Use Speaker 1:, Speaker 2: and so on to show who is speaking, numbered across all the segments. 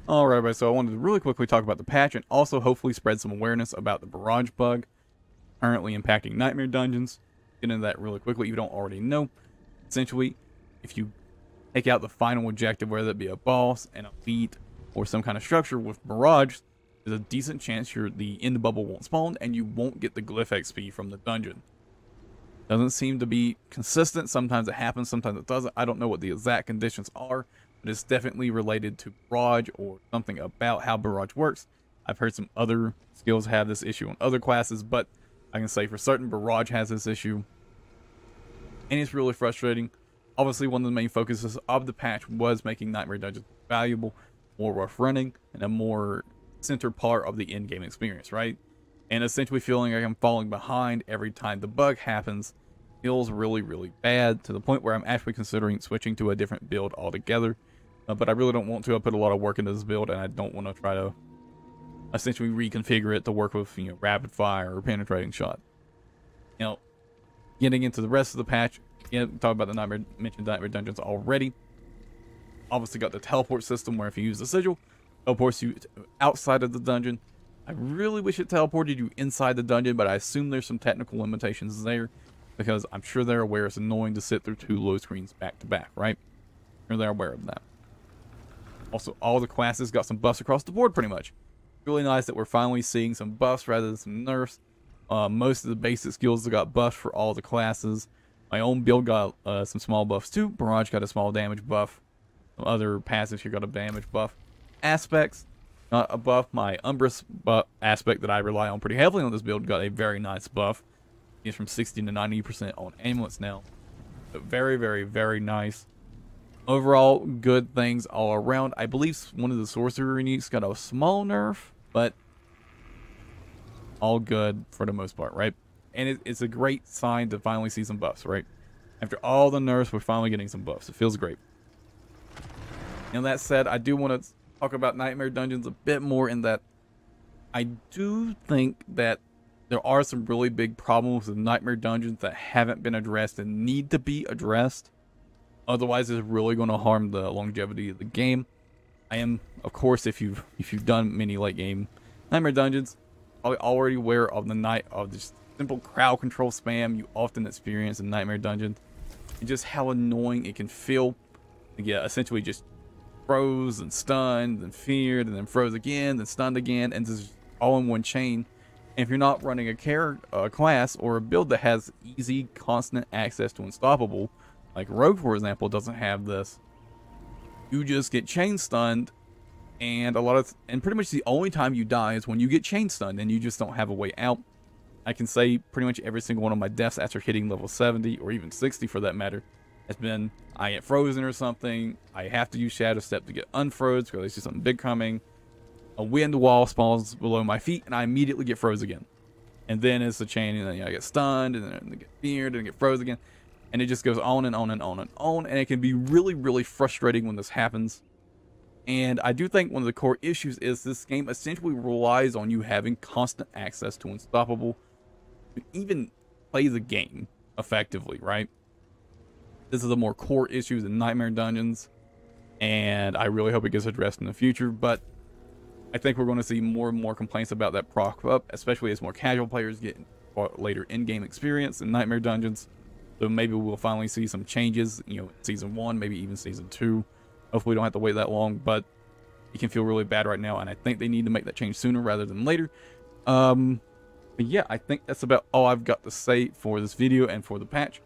Speaker 1: Alright, everybody, so I wanted to really quickly talk about the patch and also hopefully spread some awareness about the Barrage Bug currently impacting Nightmare Dungeons. Get into that really quickly if you don't already know. Essentially, if you take out the final objective, whether it be a boss, an elite, or some kind of structure with Barrage, there's a decent chance the end bubble won't spawn and you won't get the glyph XP from the dungeon. Doesn't seem to be consistent. Sometimes it happens, sometimes it doesn't. I don't know what the exact conditions are, but it's definitely related to Barrage or something about how Barrage works. I've heard some other skills have this issue on other classes, but I can say for certain Barrage has this issue. And it's really frustrating. Obviously, one of the main focuses of the patch was making Nightmare Dungeons valuable, more rough running, and a more centered part of the in-game experience, right? And essentially feeling like I'm falling behind every time the bug happens feels really, really bad, to the point where I'm actually considering switching to a different build altogether. But I really don't want to. I put a lot of work into this build, and I don't want to try to essentially reconfigure it to work with, rapid fire or penetrating shot. Getting into the rest of the patch, talk about the mentioned Nightmare Dungeons already. Obviously got the teleport system where if you use the sigil, teleports you outside of the dungeon. I really wish it teleported you inside the dungeon, but I assume there's some technical limitations there, because I'm sure they're aware it's annoying to sit through two load screens back to back, right? Or they're aware of that. Also, all the classes got some buffs across the board pretty much. Really nice that we're finally seeing some buffs rather than some nerfs. Most of the basic skills got buffed for all the classes. My own build got some small buffs too. Barrage got a small damage buff. Some other passives here got a damage buff. Aspects, not a buff. My Umbrus aspect that I rely on pretty heavily on this build got a very nice buff. It's from 60 to 90% on amulets now. So very, very, very nice. Overall, good things all around. I believe one of the sorcerer uniques got a small nerf, but all good for the most part, right? And it's a great sign to finally see some buffs, right? After all the nerfs, we're finally getting some buffs. It feels great. And that said, I do want to talk about Nightmare Dungeons a bit more, in that I do think that there are some really big problems with Nightmare Dungeons that haven't been addressed and need to be addressed. Otherwise, it's really going to harm the longevity of the game. I am, of course, if you've done many late game Nightmare Dungeons, probably already aware of this simple crowd control spam you often experience in Nightmare Dungeons, and just how annoying it can feel to get essentially just froze and stunned and feared and then froze again, then stunned again, and just all in one chain. And if you're not running a class or a build that has easy, constant access to Unstoppable, like Rogue, for example, doesn't have this, you just get chain stunned, and pretty much the only time you die is when you get chain stunned, and you just don't have a way out. I can say pretty much every single one of my deaths after hitting level 70, or even 60 for that matter, has been I get frozen or something, I have to use Shadow Step to get unfroze because I see something big coming, a wind wall spawns below my feet, and I immediately get froze again. And then it's a chain, and then I get stunned, and then I get feared, and I get froze again. And it just goes on and on and on and on, and it can be really, really frustrating when this happens. And I do think one of the core issues is this game essentially relies on you having constant access to Unstoppable to even play the game effectively, right? This is a more core issue than Nightmare Dungeons, and I really hope it gets addressed in the future, but I think we're going to see more and more complaints about that prop up, especially as more casual players get later in-game experience in Nightmare Dungeons. So maybe we'll finally see some changes, season 1, maybe even season 2. Hopefully we don't have to wait that long, but it can feel really bad right now, and I think they need to make that change sooner rather than later. But yeah, I think that's about all I've got to say for this video and for the patch.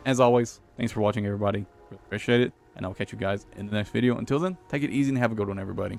Speaker 1: As always, thanks for watching, everybody. Really appreciate it, and I'll catch you guys in the next video. Until then, take it easy and have a good one, everybody.